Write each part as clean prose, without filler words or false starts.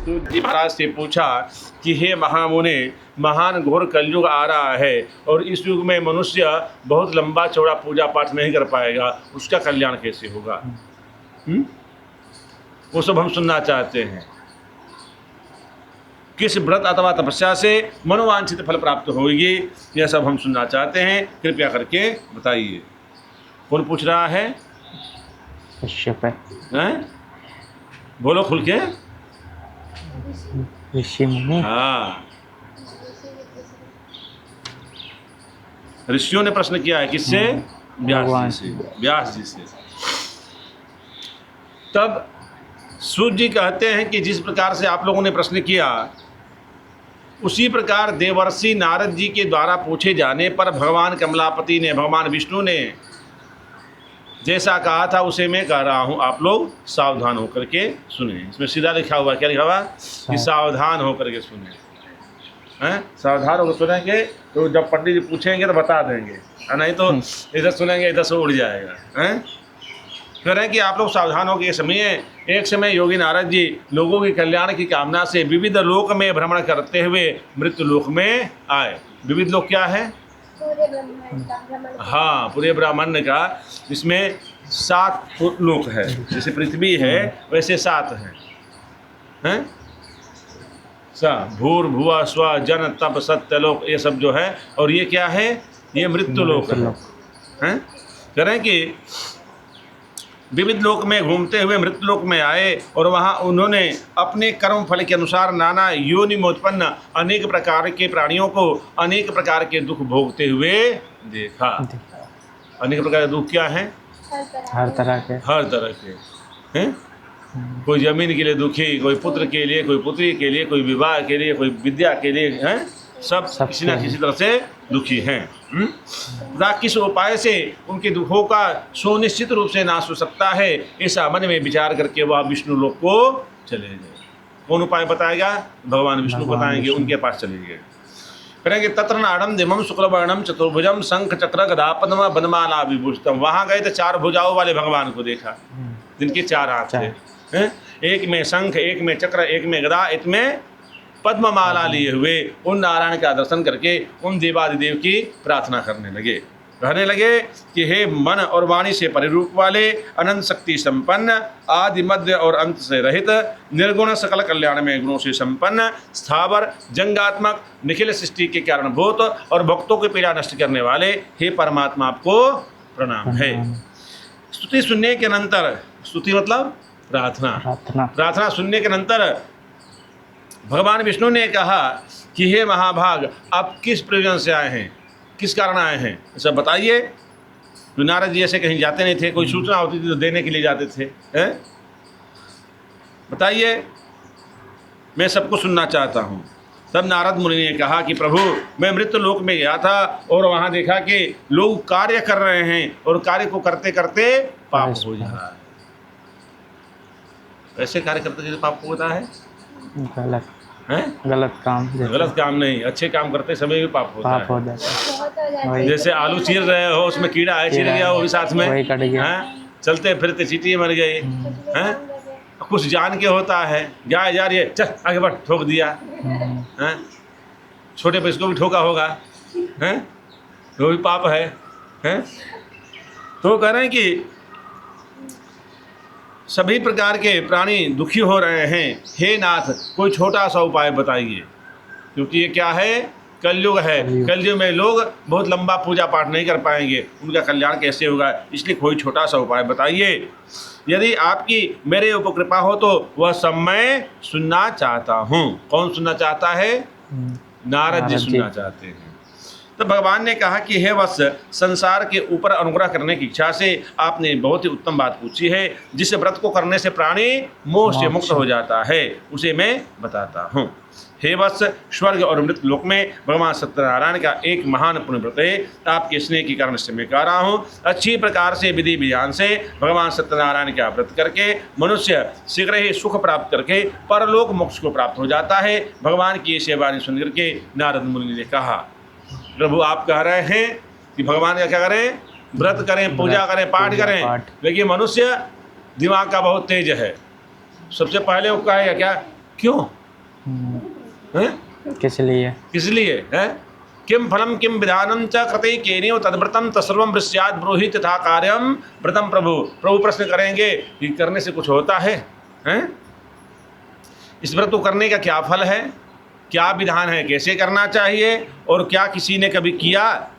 तो जी महाराज से पूछा कि हे महामुने, महान घोर कलयुग आ रहा है और इस युग में मनुष्य बहुत लंबा चौड़ा पूजा पाठ नहीं कर पाएगा, उसका कल्याण कैसे होगा? वो सब हम सुनना चाहते हैं। किस व्रत अथवा तपस्या से मनोवांछित फल प्राप्त होगी, यह सब हम सुनना चाहते हैं, कृपया करके बताइए। कौन पूछ रहा है? कश्यप हैं? बोलो खुल के। ऋषि मुनि। हाँ, ऋषियों ने प्रश्न किया है। किससे? व्यास जी से। व्यास जी से। तब सूत जी कहते हैं कि जिस प्रकार से आप लोगों ने प्रश्न किया, उसी प्रकार देवर्षि नारद जी के द्वारा पूछे जाने पर भगवान कमलापति ने, भगवान विष्णु ने जैसा कहा था उसे मैं कह रहा हूँ, आप लोग सावधान होकर के सुने। इसमें सीधा लिखा हुआ, क्या लिखा हुआ? कि सावधान होकर के सुने। हैं? सावधान होकर सुनेंगे तो जब पंडित जी पूछेंगे तो बता देंगे, नहीं तो इधर सुनेंगे इधर से उड़ जाएगा। हैं? कह रहे हैं कि आप लोग सावधान होकर सुनिए। एक समय योगी नारद जी लोगों के कल्याण की कामना से विविध लोक में भ्रमण करते हुए मृत्यु लोक में आए। विविध लोक क्या है? हाँ, पूरे ब्राह्मण का, इसमें 7 लोक है। जैसे पृथ्वी है वैसे 7 हैं। भूर भुआ स्व जन तप सत्यलोक, ये सब जो है। और ये क्या है? ये मृत्यु लोक है। कह रहे हैं कि विविध लोक में घूमते हुए मृत्यु लोक में आए और वहाँ उन्होंने अपने कर्म फल के अनुसार नाना योनि में उत्पन्न अनेक प्रकार के प्राणियों को अनेक प्रकार के दुख भोगते हुए देखा। अनेक प्रकार के दुख क्या है? हर तरह के हैं? कोई जमीन के लिए दुखी, कोई पुत्र के लिए, कोई पुत्री के लिए, कोई विवाह के लिए, कोई विद्या के लिए, हैं? सब किसी न किसी तरह से दुखी हैं। किस उपाय से उनके दुखों का सुनिश्चित रूप से नाश हो सकता है, ऐसा मन में विचार करके वह विष्णु लोक को चले गए। कौन उपाय बताएगा? भगवान विष्णु बताएंगे, उनके पास चले गए। करेंगे तत्र नाड़म दिमम शुक्लवर्णम चतुर्भुजम शंख चक्र गदा पद्म बनमाला विभूषितम। वहाँ गए तो 4 भुजाओं वाले भगवान को देखा, जिनके 4 हाथ थे। एक में शंख, एक में चक्र, एक में गदा, एक में पद्ममाला लिए हुए उन नारायण का दर्शन करके उन देवादिदेव की प्रार्थना करने लगे। कहने लगे कि हे मन और वाणी से परिरूप वाले, अनंत शक्ति संपन्न, आदि मध्य और अंत से रहित, निर्गुण सकल कल्याण में गुणों से संपन्न, स्थावर जंगात्मक, निखिल सृष्टि के कारणभूत और भक्तों की पीड़ा नष्ट करने वाले, हे परमात्मा आपको प्रणाम है। स्तुति सुनने के अनंतर, स्तुति मतलब प्रार्थना सुनने के अनंतर भगवान विष्णु ने कहा कि हे महाभाग, आप किस प्रयोजन से आए हैं, किस कारण आए हैं, सब बताइए। तो नारद जी ऐसे कहीं जाते नहीं थे, कोई सूचना होती थी तो देने के लिए जाते थे। हैं? बताइए, मैं सबको सुनना चाहता हूँ। तब नारद मुनि ने कहा कि प्रभु, मैं मृत्यु लोक में गया था और वहाँ देखा कि लोग कार्य कर रहे हैं और कार्य को करते करते पाप हो जा रहा है। ऐसे कार्य करते करते पाप होता है? गलत काम नहीं, अच्छे काम करते समय भी पाप होता है। जैसे आलू चीर रहे हो, उसमें कीड़ा है, चीर गया वो भी साथ में, हैं? चलते फिरते चींटी मर गई, हैं? कुछ जान के होता है, गाय जा रही है, चल आगे बढ़, ठोक दिया, हैं? छोटे पे इसको भी ठोका होगा, हैं? वो भी पाप है, हैं? तो कह रहे हैं कि सभी प्रकार के प्राणी दुखी हो रहे हैं, हे नाथ कोई छोटा सा उपाय बताइए, क्योंकि ये क्या है? कलयुग है। कलयुग में लोग बहुत लंबा पूजा पाठ नहीं कर पाएंगे, उनका कल्याण कैसे होगा? इसलिए कोई छोटा सा उपाय बताइए। यदि आपकी मेरे ऊपर कृपा हो तो वह सब मैं सुनना चाहता हूँ। कौन सुनना चाहता है? नारद जी सुनना चाहते हैं। तो भगवान ने कहा कि हे वत्स, संसार के ऊपर अनुग्रह करने की इच्छा से आपने बहुत ही उत्तम बात पूछी है। जिस व्रत को करने से प्राणी मोह से मुक्त हो जाता है, उसे मैं बताता हूँ। हे वत्स, स्वर्ग और मृत्यु लोक में भगवान सत्यनारायण का एक महान पुण्य व्रत है। आपके स्नेह के कारण से मैं कह रहा हूँ। अच्छी प्रकार से विधि विधान से भगवान सत्यनारायण का व्रत करके मनुष्य शीघ्र ही सुख प्राप्त करके परलोक मोक्ष को प्राप्त हो जाता है। भगवान की ये सेवानी सुन करके नारद मुनि ने कहा, प्रभु आप कह रहे हैं कि भगवान का क्या करें? व्रत करें, पूजा करें, पाठ करें, लेकिन मनुष्य दिमाग का बहुत तेज है। सबसे पहले वो कहेगा क्या? क्यों? हैं? किस लिए? किस लिए है? किम फलम किम विधानम च कृते केनेव तद्व्रतम तत्सर्वं वृस्यात् ब्रूहि तथा कार्यम व्रतम प्रभु। प्रभु प्रश्न करेंगे कि करने से कुछ होता है? हैं? इस व्रत को करने का क्या फल है, क्या विधान है, कैसे करना चाहिए और क्या किसी ने कभी किया,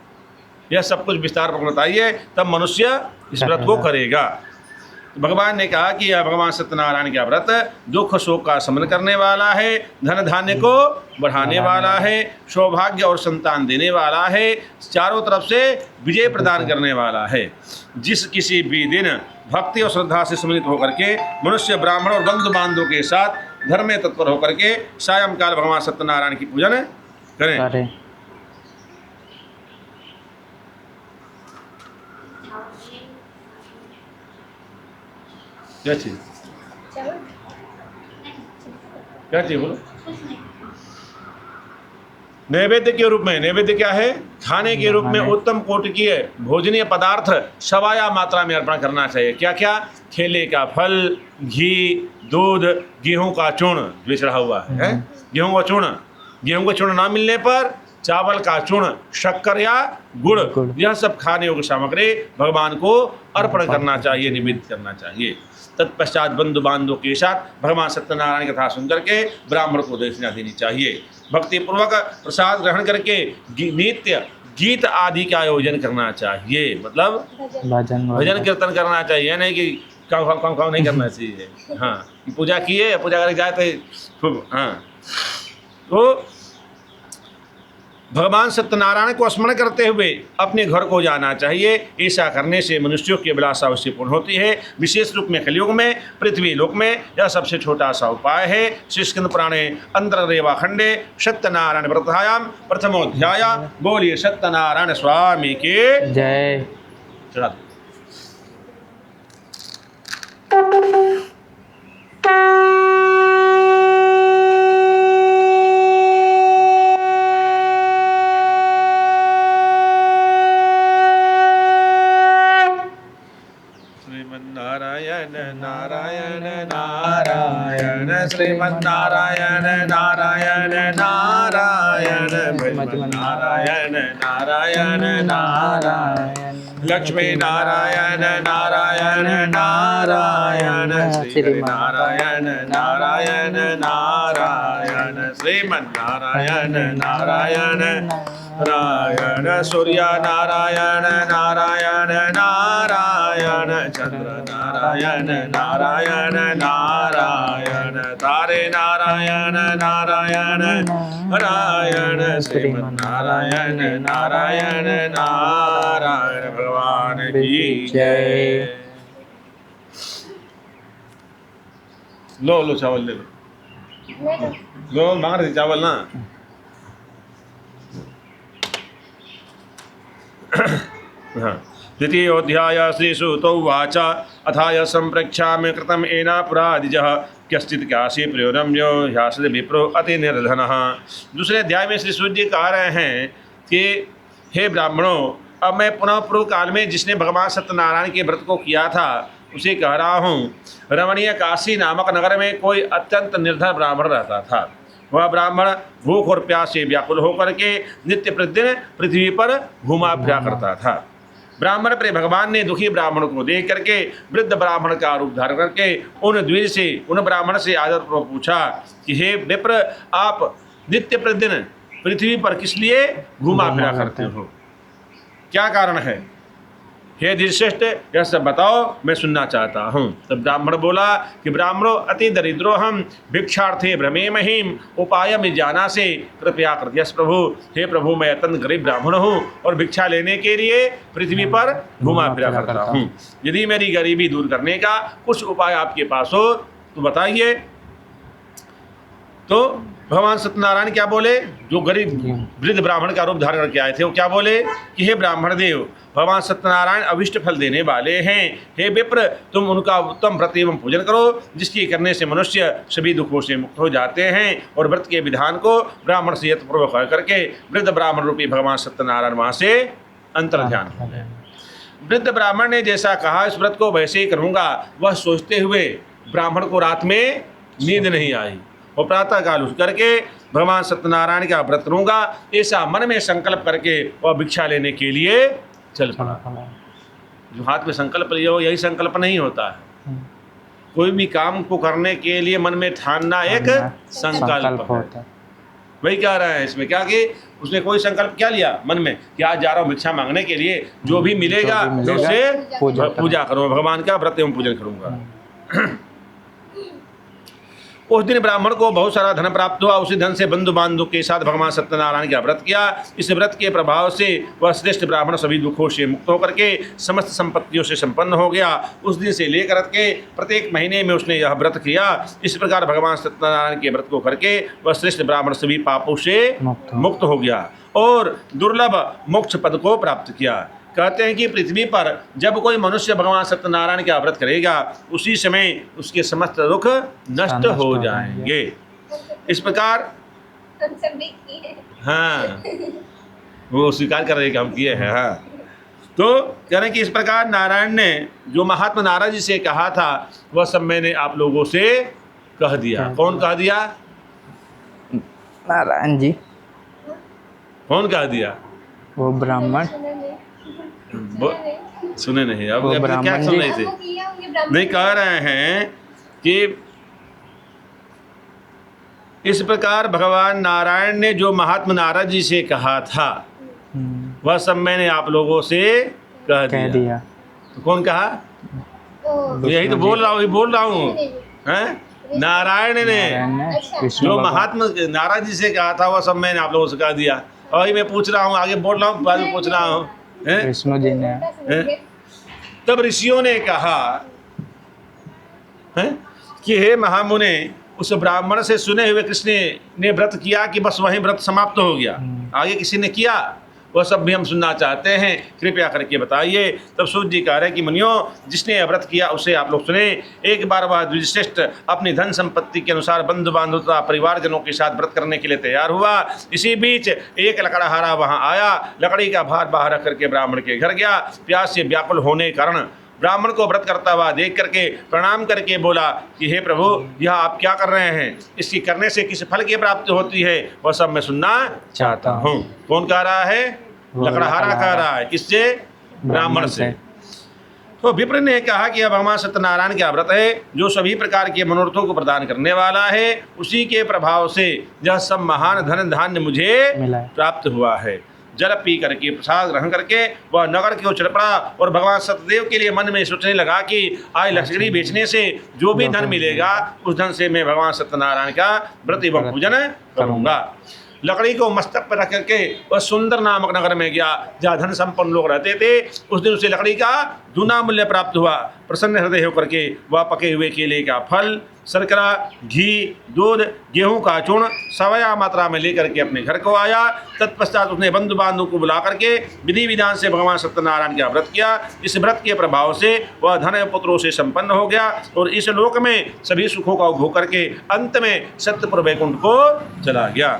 यह सब कुछ विस्तार पर बताइए, तब मनुष्य इस व्रत को करेगा। भगवान ने कहा कि यह भगवान सत्यनारायण का व्रत दुख शोक का शमन करने वाला है, धन धान्य को बढ़ाने वाला है, सौभाग्य और संतान देने वाला है, चारों तरफ से विजय प्रदान करने वाला है। जिस किसी भी दिन भक्ति और श्रद्धा से सम्मिलित होकर के मनुष्य ब्राह्मण और बंधु बांधवों के साथ धर्म में तत्पर होकर के सायंकाल भगवान सत्यनारायण की पूजन करें। क्या चीज बोलो? नैवेद्य के रूप में, नैवेद्य क्या है? खाने के रूप में उत्तम कोटि भोजनीय पदार्थ सवाया मात्रा में अर्पण करना चाहिए। क्या क्या? केले का फल, घी, दूध, गेहूं का चूर्ण जो चढ़ा हुआ है, गेहूं का चूर्ण, गेहूं का चूर्ण ना मिलने पर चावल का चूर्ण, शक्कर या गुड़, यह सब खाने योग्य सामग्री भगवान को अर्पण करना चाहिए, निवेदित करना चाहिए। तत्पश्चात बंधु बांधवों के साथ भगवान सत्यनारायण की कथा सुनकर के ब्राह्मण को दक्षिणा देनी चाहिए। भक्ति पूर्वक प्रसाद ग्रहण करके नित्य गीत आदि का आयोजन करना चाहिए, मतलब भजन कीर्तन करना चाहिए, नहीं कि काम नहीं करना चाहिए। हाँ, पूजा किए, पूजा करके जाए तो खूब। हाँ, तो भगवान सत्यनारायण को स्मरण करते हुए अपने घर को जाना चाहिए। ऐसा करने से मनुष्यों की अभिलाषा अवश्य पूर्ण होती है। विशेष रूप में कलियुग में, पृथ्वी लोक में यह सबसे छोटा सा उपाय है। श्री स्कंद पुराणे अंतर्रेवा खंडे सत्यनारायण व्रतायाम प्रथमोध्याय। बोलिए सत्यनारायण स्वामी के जय। चढ़ा दो। श्रीमन्नारायण नारायण नारायण, श्रीमन्नारायण नारायण नारायण, नारायण नारायण नारायण, लक्ष्मी नारायण नारायण नारायण, श्री नारायण नारायण नारायण, श्रीमन्नारायण नारायण नारायण, सूर्य नारायण नारायण नारायण, चंद्र नारायण नारायण नारायण, तारे नारायण नारायण नारायण, श्रीमन्नारायण नारायण नारायण। भगवान की जय। लो चावल ले लो, मांग रहे चावल ना। हाँ, द्वितीयोऽध्याय श्रीसूत उवाच अथाय सम्प्रेक्ष्यामि कृतम् एना पुरादिजः कश्चित् काशी प्रयोरम्यो ह्यासद विप्रो अति निर्धनः। दूसरे अध्याय में श्री सूत जी कह रहे हैं कि हे ब्राह्मणों, अब मैं पुनः पूर्व काल में जिसने भगवान सत्यनारायण के व्रत को किया था उसे कह रहा हूँ। रमणीय काशी नामक नगर में कोई अत्यंत निर्धन ब्राह्मण रहता था। वह ब्राह्मण भूख और प्यास से व्याकुल होकर के नित्य प्रतिदिन पृथ्वी पर घूमा फिरा करता था। ब्राह्मण प्रिय भगवान ने दुखी ब्राह्मण को देख करके वृद्ध ब्राह्मण का रूप धारण करके उन ब्राह्मण से आदरपूर्वक पूछा कि हे विप्र, आप नित्य प्रतिदिन पृथ्वी पर किस लिए घूमा फिरा करते हो, क्या कारण है? हे धीरश्रेष्ठ, यह सब बताओ, मैं सुनना चाहता हूँ। तब ब्राह्मण बोला कि ब्राह्मणों अति दरिद्रो हम, भिक्षार्थे भ्रमे महीम, उपाय में जाना से कृपया कृत्यस प्रभु। हे प्रभु, मैं अत्यंत गरीब ब्राह्मण हूँ और भिक्षा लेने के लिए पृथ्वी पर घुमा फिरा करता हूँ। यदि मेरी गरीबी दूर करने का कुछ उपाय आपके पास हो तो बताइए। तो भगवान सत्यनारायण क्या बोले? जो गरीब वृद्ध ब्राह्मण का रूप धारण करके आए थे वो क्या बोले कि हे ब्राह्मण देव, भगवान सत्यनारायण अभिष्ट फल देने वाले हैं। हे विप्र, तुम उनका उत्तम व्रत एवं पूजन करो, जिसके करने से मनुष्य सभी दुखों से मुक्त हो जाते हैं। और व्रत के विधान को ब्राह्मण से यत्नपूर्वक करके वृद्ध ब्राह्मण रूपी भगवान सत्यनारायण वहाँ से अंतर्ध्यान हो गए। वृद्ध ब्राह्मण ने जैसा कहा इस व्रत को वैसे ही करूँगा, वह सोचते हुए ब्राह्मण को रात में नींद नहीं आई और प्रातः काल उठ करके भगवान सत्यनारायण का व्रत करूँगा, ऐसा मन में संकल्प करके और भिक्षा लेने के लिए चल पड़ा। जो हाथ में संकल्प लिया हो, यही संकल्प नहीं होता है। कोई भी काम को करने के लिए मन में ठानना एक संकल्प है। वही कह रहा है इसमें क्या कि उसने कोई संकल्प क्या लिया मन में कि आज जा रहा हूँ भिक्षा मांगने के लिए, जो भी मिलेगा उससे पूजा करूँगा, भगवान का व्रत एवं पूजन करूँगा। उस दिन ब्राह्मण को बहुत सारा धन प्राप्त हुआ। उसी धन से बंधु बांधव के साथ भगवान सत्यनारायण का व्रत किया। इस व्रत के प्रभाव से वह श्रेष्ठ ब्राह्मण सभी दुखों से मुक्त होकर के समस्त संपत्तियों से संपन्न हो गया। उस दिन से लेकर के प्रत्येक महीने में उसने यह व्रत किया। इस प्रकार भगवान सत्यनारायण के व्रत को करके वह श्रेष्ठ ब्राह्मण सभी पापों से मुक्त हो गया और दुर्लभ मोक्ष पद को प्राप्त किया। कहते हैं कि पृथ्वी पर जब कोई मनुष्य भगवान सत्यनारायण का व्रत करेगा, उसी समय उसके समस्त दुख नष्ट हो जाएंगे। इस प्रकार हाँ, वो स्वीकार कर रहे कि हम किए हैं। हाँ, तो कह रहे हैं कि इस प्रकार नारायण ने जो महात्मा नारद जी से कहा था, वह सब मैंने आप लोगों से कह दिया। कौन कह दिया? नारायण जी। कौन कह दिया? वो ब्राह्मण सुने नहीं। अब क्या सुन रहे थे? नहीं, कह रहे हैं कि इस प्रकार भगवान नारायण ने जो महात्मा नारद जी से कहा था, वह सब मैंने आप लोगों से कह दिया। तो कौन कहा? यही तो बोल रहा हूँ हैं? नारायण ने जो महात्मा नारद जी से कहा था, वह सब मैंने आप लोगों से कह दिया। और मैं पूछ रहा हूँ, आगे बोल रहा हूँ, बाद में पूछ रहा हूँ। विष्णु जी ने तब ऋषियों ने कहा कि हे महामुने, उस ब्राह्मण से सुने हुए कृष्ण ने व्रत किया कि बस वहीं व्रत समाप्त हो गया, आगे किसी ने किया? वह सब भी हम सुनना चाहते हैं, कृपया करके बताइए। तब सूर्य जी कह रहे हैं कि मुनियों, जिसने यह व्रत किया उसे आप लोग सुने। एक बार वह द्विजश्रेष्ठ अपनी धन संपत्ति के अनुसार बंधु बांधव तथा परिवारजनों के साथ व्रत करने के लिए तैयार हुआ। इसी बीच एक लकड़हारा वहां आया, लकड़ी का भार बाहर रख करके ब्राह्मण के घर गया। प्यास से व्याकुल होने के कारण ब्राह्मण को व्रत करता हुआ देख करके प्रणाम करके बोला कि हे प्रभु, यह आप क्या कर रहे हैं? इसकी करने से किस फल की प्राप्ति होती है, वह सब मैं सुनना चाहता हूँ। कौन कह रहा है? लकड़हारा कह रहा है। किससे? ब्राह्मण से। तो विप्र ने कहा कि अब भगवान सत्यनारायण का व्रत है, जो सभी प्रकार के मनोरथों को प्रदान करने वाला है। उसी के प्रभाव से यह सब महान धन धान्य मुझे प्राप्त हुआ है। जल पी करके, प्रसाद ग्रहण करके वह नगर की ओर चल पड़ा और भगवान सत्यदेव के लिए मन में सोचने लगा कि आज लकड़ी बेचने से जो भी धन मिलेगा, उस धन से मैं भगवान सत्यनारायण का व्रत एवं पूजन करूँगा। लकड़ी को मस्तक पर रख करके वह सुंदर नामक नगर में गया, जहाँ धन संपन्न लोग रहते थे। उस दिन उसे लकड़ी का दूना मूल्य प्राप्त हुआ। प्रसन्न हृदय होकर के वह पके हुए केले का फल, शर्करा, घी, दूध, गेहूं का चूर्ण सवया मात्रा में लेकर के अपने घर को आया। तत्पश्चात उसने बंधु बांधव को बुला करके विधि विधान से भगवान सत्यनारायण का व्रत किया। इस व्रत के प्रभाव से वह धन एवं पुत्रों से संपन्न हो गया और इस लोक में सभी सुखों का उपभोग करके अंत में सत्यपुर वैकुंठ को चला गया।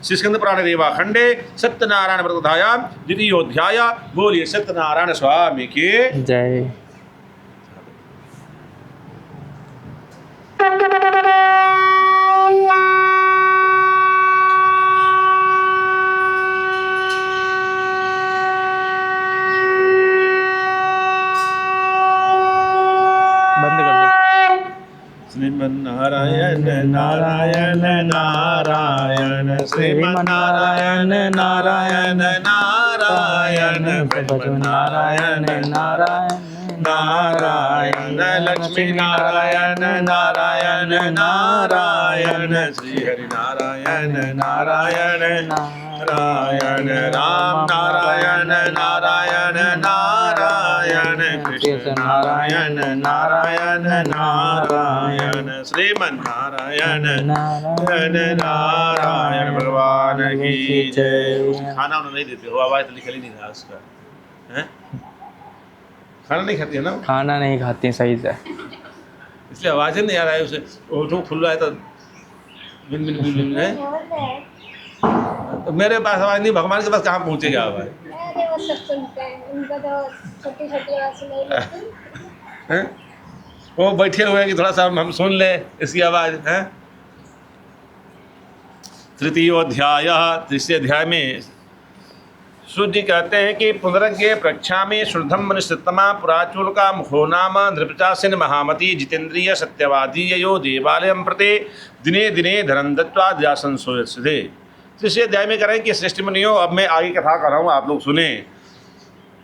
श्री स्कंद पुराण रेवा खंडे सत्यनारायण व्रतधायाम द्वितीयोध्याय। बोलिए सत्यनारायण स्वामी की जय। श्रीमन्नारायण नारायण नारायण श्रीमन्नारायण नारायण नारायण नारायण नारायण नारायण लक्ष्मी नारायण नारायण नारायण श्री हरि नारायण नारायण नारायण राम नारायण नारायण नारायण कृष्ण नारायण नारायण नारायण श्रीमन्नारायण नारायण नारायण भगवान की जय। खाना उन्हें नहीं देते हो, आवाज तो लिखा ही नहीं था उसका। हैं? खाना नहीं खाती है ना? खाना नहीं खाती सही से, इसलिए आवाज नहीं आ रहा है उसे। वो खुल रहा है तो बिन बिन बिन बिन है। तो मेरे पास आवाज नहीं, भगवान के पास कहाँ पहुँचेगा आवाज? अरे वो सब सुनते हैं, उनका तो छोटी छोटी आवाज सुनाई देती है। वो बैठे हुए हैं कि थोड़ा सा हम सुन ले इसकी आवाज है। तृतीयोध्याय, तीसरे अध्याय में सूर्य जी कहते हैं कि पुनरज्ञ प्रक्षा में शुद्धम मनुष्यतमा पुराचूल का मुखो नाम नृपचासिन महामती जितेंद्रिय सत्यवादी यो देवालयम प्रति दिने दिने धरम दत्वा द्यासन सोयसे। तीसरे अध्याय में कह रहे हैं कि श्रेष्ठ मुनियों, अब मैं आगे कथा कर रहा हूँ, आप लोग सुने।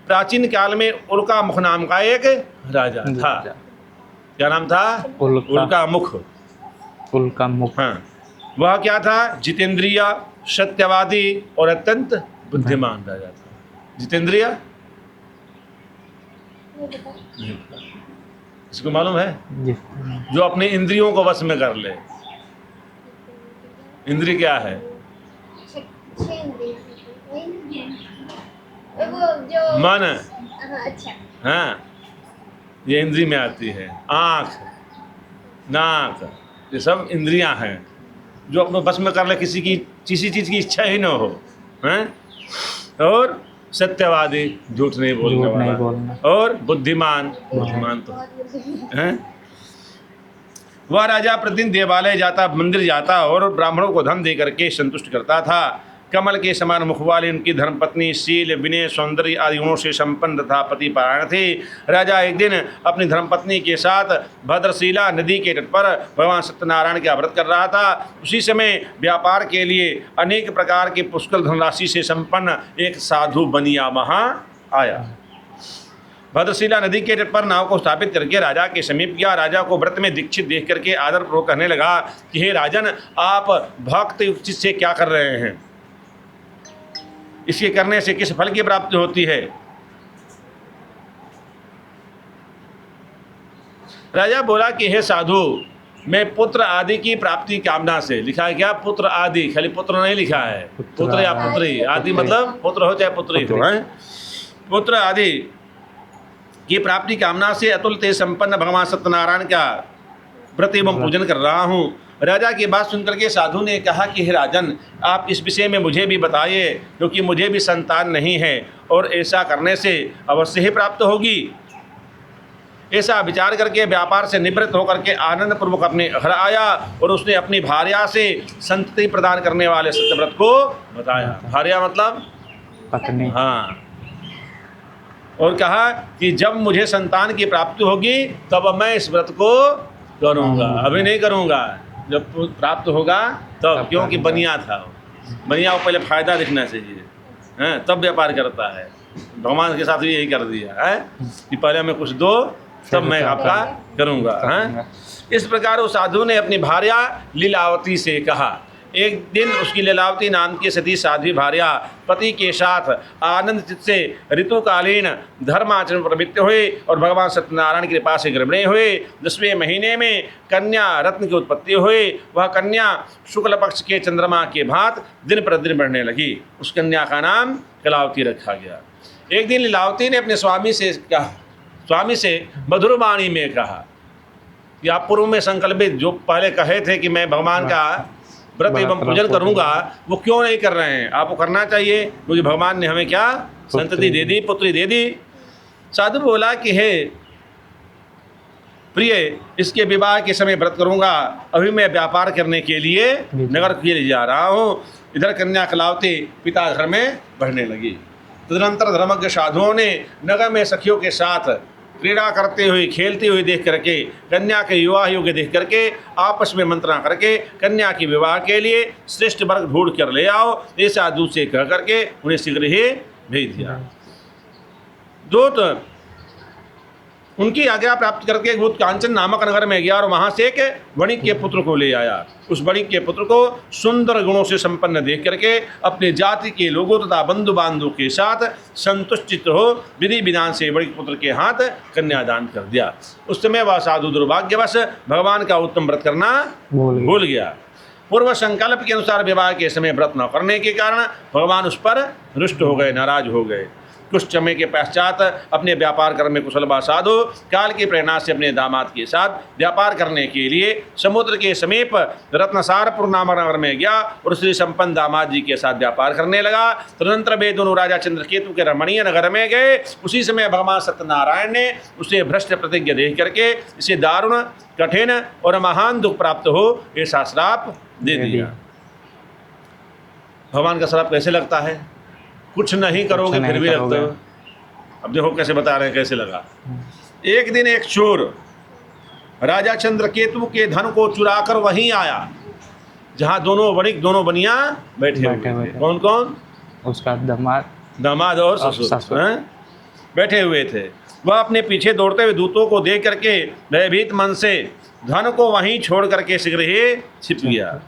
प्राचीन काल में उल्का मुख नाम का एक राजा था। क्या नाम था? उल्का मुख। उल्का मुख। हाँ, वह क्या था? जितेंद्रिय, सत्यवादी और अत्यंत बुद्धिमान राजा था। जितेंद्रिय, नहीं पता। इसको मालूम है? जी। जो अपने इंद्रियों को वश में कर ले। इंद्रिय क्या है? छह इंद्रियाँ। वही ना? वो जो मन। हाँ, अच्छा। हाँ, ये इंद्रिय में आती है। आँख, नाक, ये सब इंद्रियां हैं जो अपने बस में कर ले, किसी चीज़ की इच्छा ही न हो। हैं? और सत्यवादी, झूठ नहीं बोलने वाला। और बुद्धिमान तो बहुत बुद्धि। हैं? वह राजा प्रतिदिन देवालय जाता, मंदिर जाता और ब्राह्मणों को धन दे करके संतुष्ट करता था। कमल के समान मुख वाली उनकी धर्मपत्नी शील, विनय, सौंदर्य आदि गुणों से संपन्न तथा पति पारायण थी। राजा एक दिन अपनी धर्मपत्नी के साथ भद्रशिला नदी के तट पर भगवान सत्यनारायण का व्रत कर रहा था। उसी समय व्यापार के लिए अनेक प्रकार के पुष्कल धनराशि से संपन्न एक साधु बनिया वहाँ आया। भद्रशिला नदी के तट पर नाव को स्थापित करके राजा के समीप गया। राजा को व्रत में दीक्षित देख करके आदरपूर्वक कहने लगा कि हे राजन, आप भक्त युक्त से क्या कर रहे हैं? इसके करने से किस फल की प्राप्ति होती है? राजा बोला कि हे साधु, मैं पुत्र आदि की प्राप्ति कामना से, लिखा है क्या? पुत्र आदि, खाली पुत्र नहीं लिखा है, पुत्र या पुत्री। आदि मतलब पुत्र हो चाहे पुत्री हो, है? पुत्र आदि की प्राप्ति कामना से अतुल तेज संपन्न भगवान सत्यनारायण का व्रत एवं पूजन कर रहा हूँ। राजा की बात सुनकर के साधु ने कहा कि हे राजन, आप इस विषय में मुझे भी बताइए, क्योंकि मुझे भी संतान नहीं है और ऐसा करने से अवश्य ही प्राप्त होगी। ऐसा विचार करके व्यापार से निवृत्त होकर के आनंद पूर्वक अपने घर आया और उसने अपनी भार्या से संतति प्रदान करने वाले सत्यव्रत को बताया। भार्या मतलब पत्नी। हाँ। और कहा कि जब मुझे संतान की प्राप्ति होगी तब मैं इस व्रत को करूँगा, अभी नहीं करूँगा, जब प्राप्त होगा तब। क्योंकि बनिया था, बनिया को पहले फायदा दिखना चाहिए, हैं? तब व्यापार करता है। भगवान के साथ भी यही कर दिया है कि पहले हमें कुछ दो तब मैं आपका करूँगा, हैं? इस प्रकार उस साधु ने अपनी भार्या लीलावती से कहा। एक दिन उसकी लीलावती नाम की सती साध्वी भार्या पति के साथ आनंद चित्त से ऋतुकालीन धर्माचरण प्रवृत्त हुए और भगवान सत्यनारायण की कृपा से गर्भिणी हुए। 10वें महीने में कन्या रत्न की उत्पत्ति हुई। वह कन्या शुक्ल पक्ष के चंद्रमा के भांत दिन प्रतिदिन बढ़ने लगी। उस कन्या का नाम कलावती रखा गया। एक दिन लीलावती ने अपने स्वामी से मधुर वाणी में कहा कि आप पूर्व में संकल्पित जो पहले कहे थे कि मैं भगवान का व्रत एवं पूजन करूंगा, वो क्यों नहीं कर रहे हैं? आपको करना चाहिए, क्योंकि भगवान ने हमें क्या संतति दे दी, पुत्री दे दी। साधु बोला कि हे प्रिय, इसके विवाह के समय व्रत करूंगा, अभी मैं व्यापार करने के लिए नगर के लिए जा रहा हूँ। इधर कन्या कलावती पिता घर में बढ़ने लगी। तदनंतर धर्मज्ञ साधुओं ने नगर में सखियों के साथ क्रीड़ा करते हुए खेलते हुए देख करके, कन्या के विवाह योग्य देख करके आपस में मंत्रणा करके कन्या के विवाह के लिए श्रेष्ठ वर्ग ढूंढ कर ले आओ, ऐसा दूत से कह करके उन्हें शीघ्र ही भेज दिया। दूत उनकी आज्ञा प्राप्त करके दूत कांचन नामक नगर में गया और वहाँ से एक वणिक के पुत्र को ले आया। उस वणिक के पुत्र को सुंदर गुणों से संपन्न देख करके अपने जाति के लोगों तथा बंधु बांधवों के साथ संतुष्टित हो विधि विधान से वणिक पुत्र के हाथ कन्यादान कर दिया। उस समय वह साधु दुर्भाग्यवश भगवान का उत्तम व्रत करना भूल गया। पूर्व संकल्प के अनुसार विवाह के समय व्रत न करने के कारण भगवान उस पर रुष्ट हो गए, नाराज हो गए। कुछ समय के पश्चात अपने व्यापार कर्म में कुशल साधु काल की प्रेरणा से अपने दामाद के साथ व्यापार करने के लिए समुद्र के समीप रत्नसारपुर नामक नगर में गया और श्री संपन्न दामाद जी के साथ व्यापार करने लगा। तदनंतर वे दोनों राजा चंद्रकेतु के रमणीय नगर में गए। उसी समय भगवान सत्यनारायण ने उसे भ्रष्ट प्रतिज्ञा देख करके इसे दारुण, कठिन और महान दुख प्राप्त हो ऐसा श्राप दे दिया। भगवान का श्राप कैसे लगता है? कुछ नहीं करोगे नहीं फिर भी लगते करोगे। हो। अब देखो कैसे बता रहे हैं कैसे लगा। एक दिन एक चोर राजा चंद्रकेतु के धन को चुरा कर वहीं आया जहाँ दोनों बनिया बैठे हुए थे। कौन कौन? उसका दामाद और ससुर हैं? बैठे हुए थे। वह अपने पीछे दौड़ते हुए दूतों को देख करके भयभीत मन से धन को वहीं छोड़ करके शीघ्र ही छिप गया।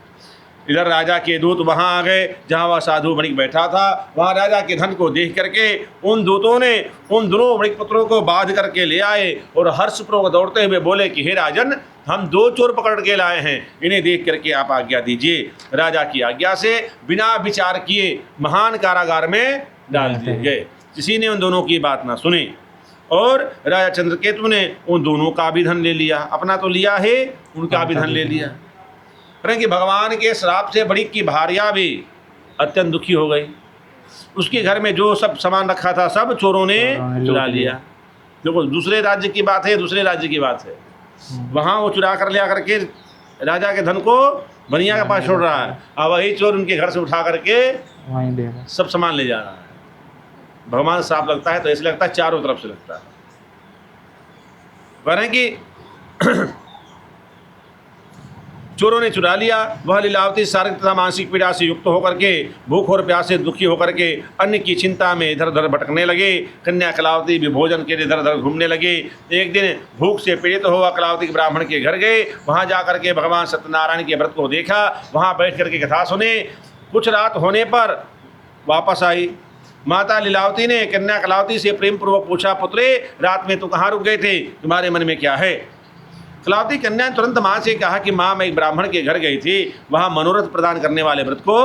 इधर राजा के दूत वहां आ गए जहां वह साधु वणिक बैठा था। वहां राजा के धन को देख करके उन दूतों ने उन दोनों वणिक पुत्रों को बांध करके ले आए और हर्षपूर्वक दौड़ते हुए बोले कि हे राजन, हम 2 चोर पकड़ के लाए हैं, इन्हें देख करके आप आज्ञा दीजिए। राजा की आज्ञा से बिना विचार किए महान कारागार में डाल दिए गए। किसी ने उन दोनों की बात ना सुनी और राजा चंद्रकेतु ने उन दोनों का भी धन ले लिया। अपना तो लिया है, उनका भी धन ले लिया। परंतु भगवान के श्राप से बड़ी की भार्या भी अत्यंत दुखी हो गई। उसके घर में जो सब सामान रखा था सब चोरों ने चुरा लिया। देखो दूसरे राज्य की बात है, दूसरे राज्य की बात है। वहाँ वो चुरा कर लिया करके राजा के धन को बनिया के पास छोड़ रहा है, और वही चोर उनके घर से उठा करके वहीं दे रहा। सब सामान ले जा रहा है। भगवान श्राप लगता है तो ऐसे लगता है चारों तरफ से लगता है। कह कि चोरों ने चुरा लिया। वह लीलावती शारीरिक तथा मानसिक पीड़ा से युक्त होकर के भूख और प्यास से दुखी होकर के अन्य की चिंता में इधर उधर भटकने लगे। कन्या कलावती भी भोजन के लिए इधर उधर घूमने लगे। एक दिन भूख से पीड़ित हुआ कलावती के ब्राह्मण के घर गए। वहां जाकर के भगवान सत्यनारायण के व्रत को देखा। वहां बैठ करके कथा सुने। कुछ रात होने पर वापस आई। माता लीलावती ने कन्या कलावती से प्रेम पूर्वक पूछा, पुत्रे रात में तुम कहाँ रुक गए थे? तुम्हारे मन में क्या है? कलावती कन्या ने तुरंत माँ से कहा कि माँ, मैं एक ब्राह्मण के घर गई थी, वहाँ मनोरथ प्रदान करने वाले व्रत को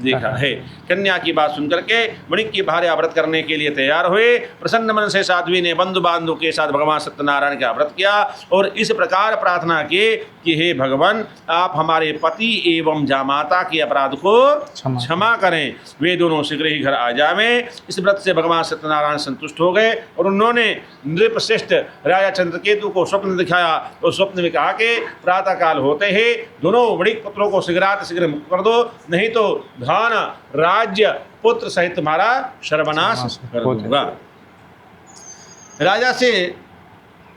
देखा है। कन्या की बात सुनकर के वणिक की भार्या व्रत करने के लिए तैयार हुए। प्रसन्न मन से साध्वी ने बंधु बांधव के साथ भगवान सत्यनारायण का व्रत किया और इस प्रकार प्रार्थना की कि हे भगवान, आप हमारे पति एवं जामाता के अपराध को क्षमा करें। वे दोनों शीघ्र ही घर आ जावें। इस व्रत से भगवान सत्यनारायण संतुष्ट हो गए और उन्होंने नृपश्रेष्ठ राजा चंद्रकेतु को स्वप्न दिखाया और स्वप्न में कहा कि प्रातः काल होते ही दोनों वणिक पुत्रों को शीघ्र मुक्त कर दो, नहीं तो धन राज्य पुत्र सहित तुम्हारा सर्वनाश कर दूंगा। राजा से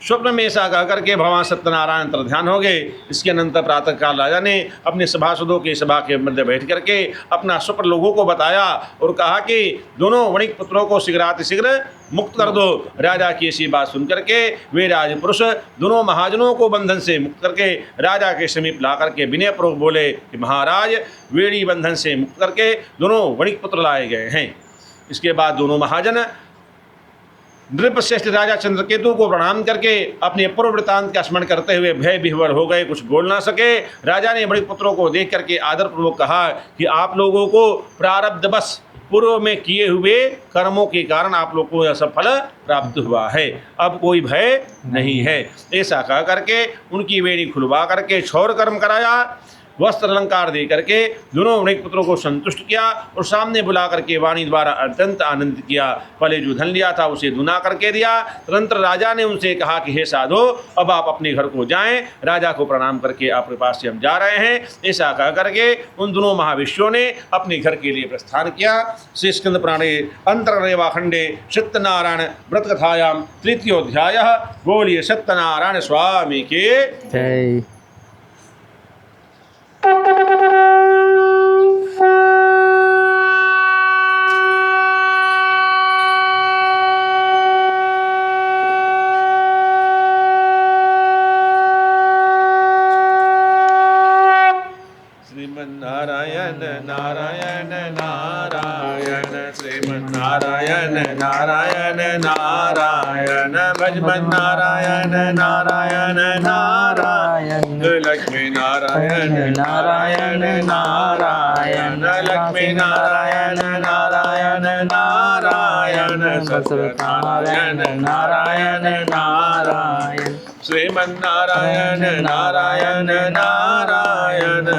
स्वप्न में ऐसा कह करके भगवान सत्यनारायण अंतर ध्यान हो गए। इसके अनंतर प्रातः काल राजा ने अपने सभासदों की सभा के मध्य बैठ करके अपना स्वप्न लोगों को बताया और कहा कि दोनों वणिक पुत्रों को शीघ्र मुक्त कर दो। राजा की ऐसी बात सुन करके वे राजपुरुष दोनों महाजनों को बंधन से मुक्त करके राजा के समीप ला करके विनयपूर्वक बोले कि महाराज, वेड़ी बंधन से मुक्त करके दोनों वणिक पुत्र लाए गए हैं। इसके बाद दोनों महाजन नृपश्रेष्ठ राजा चंद्रकेतु को प्रणाम करके अपने पूर्व वृत्तांत का स्मरण करते हुए भय विह्वल हो गए, कुछ बोल ना सके। राजा ने वणिक पुत्रों को देख करके आदरपूर्वक कहा कि आप लोगों को प्रारब्धवश पूर्व में किए हुए कर्मों के कारण आप लोगों को यह सब फल प्राप्त हुआ है, अब कोई भय नहीं है। ऐसा कह करके उनकी वेणी खुलवा करके क्षौर कर्म कराया, वस्त्र अलंकार दे करके दोनों वणिक पुत्रों को संतुष्ट किया और सामने बुला करके वाणी द्वारा अत्यंत आनंदित किया। पहले जो धन लिया था उसे दुना करके दिया। तुरंत राजा ने उनसे कहा कि हे साधो, अब आप अपने घर को जाएं, राजा को प्रणाम करके आपके पास से हम जा रहे हैं। ऐसा कह करके उन दोनों महाविष्यों ने अपने घर के लिए प्रस्थान किया। श्री स्कंद पुराणे अंतर्रेवा खंडे सत्यनारायण व्रत कथायाम तृतीयोध्यायः। बोलिए सत्यनारायण स्वामी के जय। श्रीमन्नारायण नारायण नारायण श्रीमन्नारायण नारायण नारायण भजमन्नारायण नारायण नारायण लक्ष्मी नारायण नारायण नारायण लक्ष्मी नारायण नारायण नारायण सत्यनारायण नारायण नारायण श्रीमन्नारायण नारायण नारायण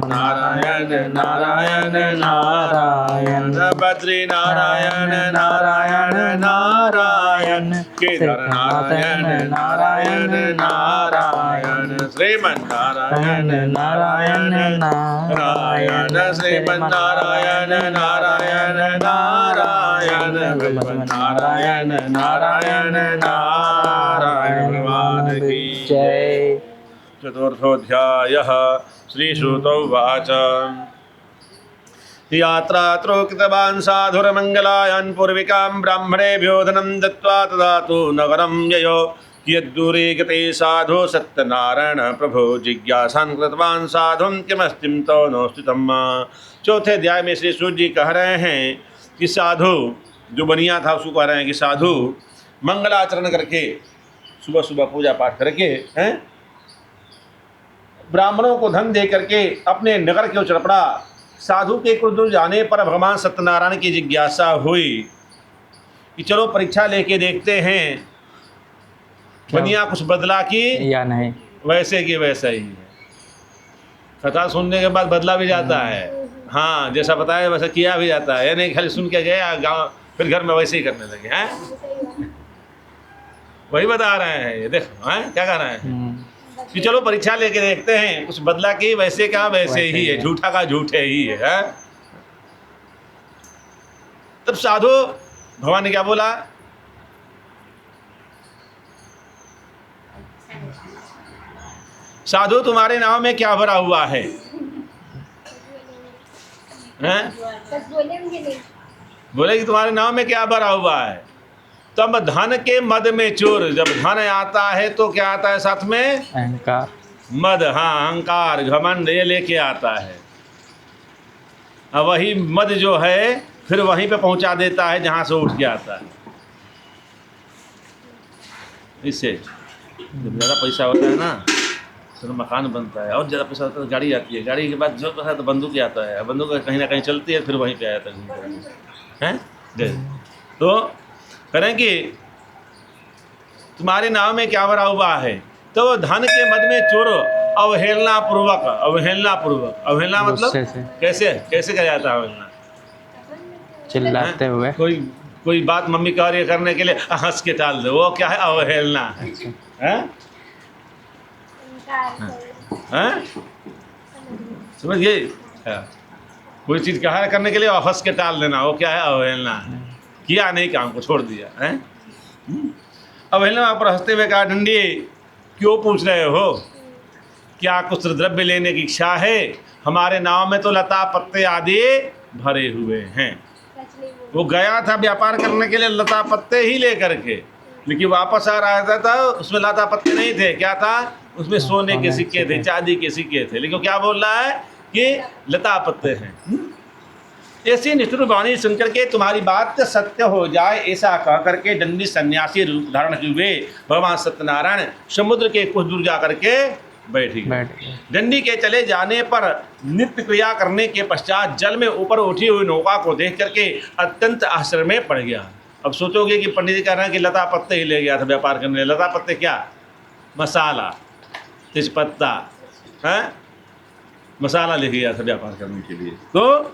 नारायण नारायण नारायण बद्री नारायण नारायण नारायण केदार नारायण नारायण नारायण श्रीमन्नारायण नारायण नारायण श्रीमन्नारायण नारायण नारायण नारायण नारायण नारायण भगवान की जय। चतुर्थोऽध्यायः श्रीश्रुतौवाच यात्रात्रोक्तवान् साधुर्मङ्गलायान् पूर्विकां ब्राह्मणेभ्यो धनं दत्त्वा तदा तु नगरं ययो यद्दूरे गते साधु सत्यनारायण प्रभो जिज्ञासान् कृतवान् साधुं किमस्तिं तो नोस्थितं। चौथे अध्याय में श्री सूर्य जी कह रहे हैं कि साधु जो बनिया था उसको कह रहे हैं कि साधु मंगलाचरण करके सुबह सुबह पूजा पाठ करके हैं ब्राह्मणों को धन दे करके अपने नगर के चढ़ पड़ा। साधु के कुछ दूर जाने पर भगवान सत्यनारायण की जिज्ञासा हुई कि चलो परीक्षा लेके देखते हैं बनिया कुछ बदला कि या नहीं, वैसे कि वैसा ही है। कथा सुनने के बाद बदला भी जाता है, हाँ जैसा बताया वैसा किया भी जाता है, नहीं खाली सुन के गए गाँव फिर घर में वैसे ही करने लगे हैं। वही बता रहे हैं ये देखो हैं क्या कह रहे हैं कि चलो परीक्षा लेके देखते हैं कुछ बदला की वैसे का वैसे ही है, झूठा का झूठे ही है। तब साधु भगवान ने क्या बोला, साधु तुम्हारे नाम में क्या भरा हुआ है? हैं? बस बोलेंगे नहीं। बोले कि तुम्हारे नाम में क्या भरा हुआ है? तब धन के मद में चोर, जब धन आता है तो क्या आता है साथ में? अहंकार, मद, हाँ अहंकार घमंड ये लेके आता है। अब वही मद जो है फिर वहीं पे पहुंचा देता है जहां से उठ के आता है। इससे जब ज़्यादा पैसा होता है ना तो मकान बनता है, और ज़्यादा पैसा होता है तो गाड़ी आती है, गाड़ी के बाद जो पैसा तो बंदूक आता है, बंदूक कहीं ना कहीं चलती है फिर वहीं पे आता है। तो करें कि तुम्हारे नाम में क्या भरा हुआ है? तो धन के मद में चोर अवहेलना पूर्वक, अवहेलना पूर्वक, अवहेलना मतलब गुस्से से, कैसे कैसे कहा जाता है अवहेलना? चिल्लाते हुए, कोई बात मम्मी कह रही है करने के लिए हंस के टाल दो, वो क्या है? अवहेलना है। हैं? समझिए, कोई चीज़ कहा है करने के लिए और हंस के टाल देना, वो क्या है? अवहेलना है। किया नहीं, काम को छोड़ दिया है। अवहेलना पर हंसते हुए कहा, डंडी क्यों पूछ रहे हो? क्या कुछ द्रव्य लेने की इच्छा है? हमारे नाव में तो लता पत्ते आदि भरे हुए हैं। वो गया था व्यापार करने के लिए लता पत्ते ही लेकर के, लेकिन वापस आ रहा था उसमें लता पत्ते नहीं थे। क्या था उसमें? सोने के सिक्के थे, चांदी के सिक्के थे, लेकिन क्या बोल रहा है कि लता पत्ते हैं। ऐसी निष्ठुर वाणी सुनकर के तुम्हारी बात सत्य हो जाए ऐसा कह करके दंडी सन्यासी रूप धारण हुए भगवान सत्यनारायण समुद्र के कुछ दूर जा करके बैठ गए। दंडी के चले जाने पर नित्य क्रिया करने के पश्चात जल में ऊपर उठी हुई नौका को देख करके अत्यंत आश्चर्य में पड़ गया। अब सोचोगे कि पंडित जी कह रहे हैं कि लता पत्ते ही ले गया था व्यापार करने। लता पत्ते क्या? मसाला, तेजपत्ता है, मसाला ले गया था व्यापार करने के लिए। तो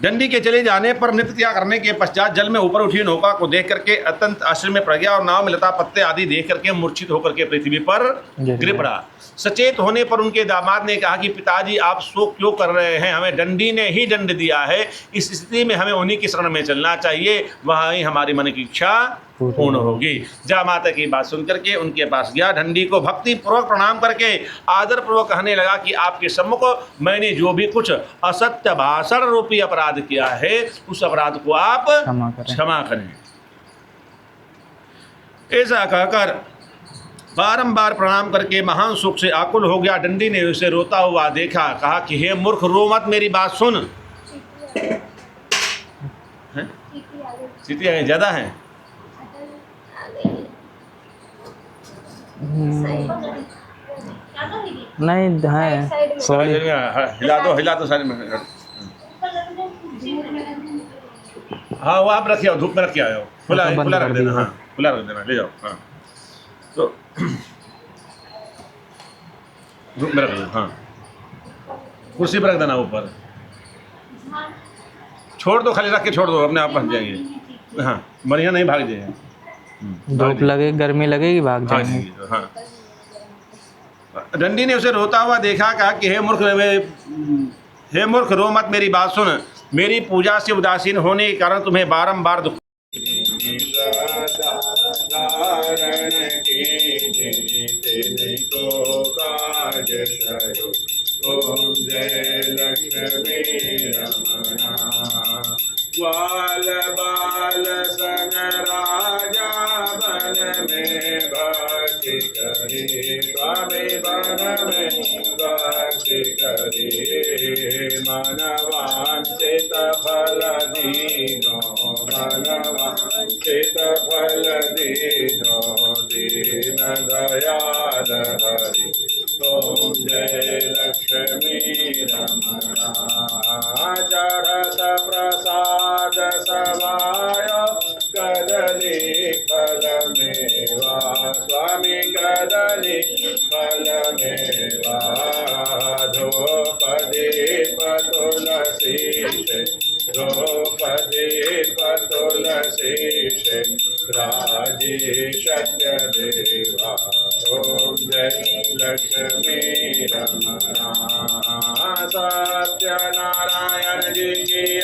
दंडी के चले जाने पर नित्य क्रिया करने के पश्चात जल में ऊपर उठी नौका को देख करके अत्यंत आश्चर्य में पड़ गया और नाव में लता पत्ते आदि देख करके मूर्छित होकर के पृथ्वी पर गिर पड़ा। सचेत होने पर उनके दामाद ने कहा कि पिताजी आप शोक क्यों कर रहे हैं? हमें दंडी ने ही दंड दिया है, इस स्थिति में हमें उन्हीं की शरण में चलना चाहिए, वहीं हमारी मन की इच्छा पूर्ण होगी। जा माता की बात सुन करके उनके पास गया, दंडी को भक्ति पूर्वक प्रणाम करके आदर पूर्वक कहने लगा कि आपके सम्मुख मैंने जो भी कुछ असत्य भाषण रूपी अपराध किया है उस अपराध को आप क्षमा करें। ऐसा कहकर बारंबार प्रणाम करके महान सुख से आकुल हो गया। दंडी ने उसे रोता हुआ देखा, कहा कि हे मूर्ख रो मत, मेरी बात सुन। स्थिति ज़्यादा है? नहीं है, सॉरी, हिला दो साइड में। हाँ वो आप रखिए, धूप में रख के आए हो, खुला रख देना। हाँ खुला रख देना, ले जाओ। हाँ तो रुक में रख दो, हाँ कुर्सी पर रख देना ऊपर, छोड़ दो, खाली रख के छोड़ दो, अपने आप भाग जाएंगे। हाँ बढ़िया, नहीं भाग जाएंगे। धूप लगे, गर्मी लगेगी, भाग भाग जाएंगे। जाएंगे तो, हाँ। डंडी ने उसे रोता हुआ देखा, कहा कि हे मूर्ख, रो मत, मेरी बात सुन। मेरी पूजा से उदासीन होने के कारण तुम्हें बारंबार दुख ओम जय लक्ष्मी रमणा ग्वाल बाल सन राजा बन में भक्ति करी, स्वामी बन में भक्ति करी। मनवांछित फल दीनो, मनवांछित फल दीनो, दीन दयाल हरि। ओम जय लक्ष्मी रमणा चढ़त प्रसाद सवाय, कदली फल मेवा, स्वामी कदली फल मेवा। धूपदीप तुलसी से, धूपदीप तुलसी से, राजी सत्य देवा। ओम जय लक्ष्मी रमणा। सत्य नारायण जी की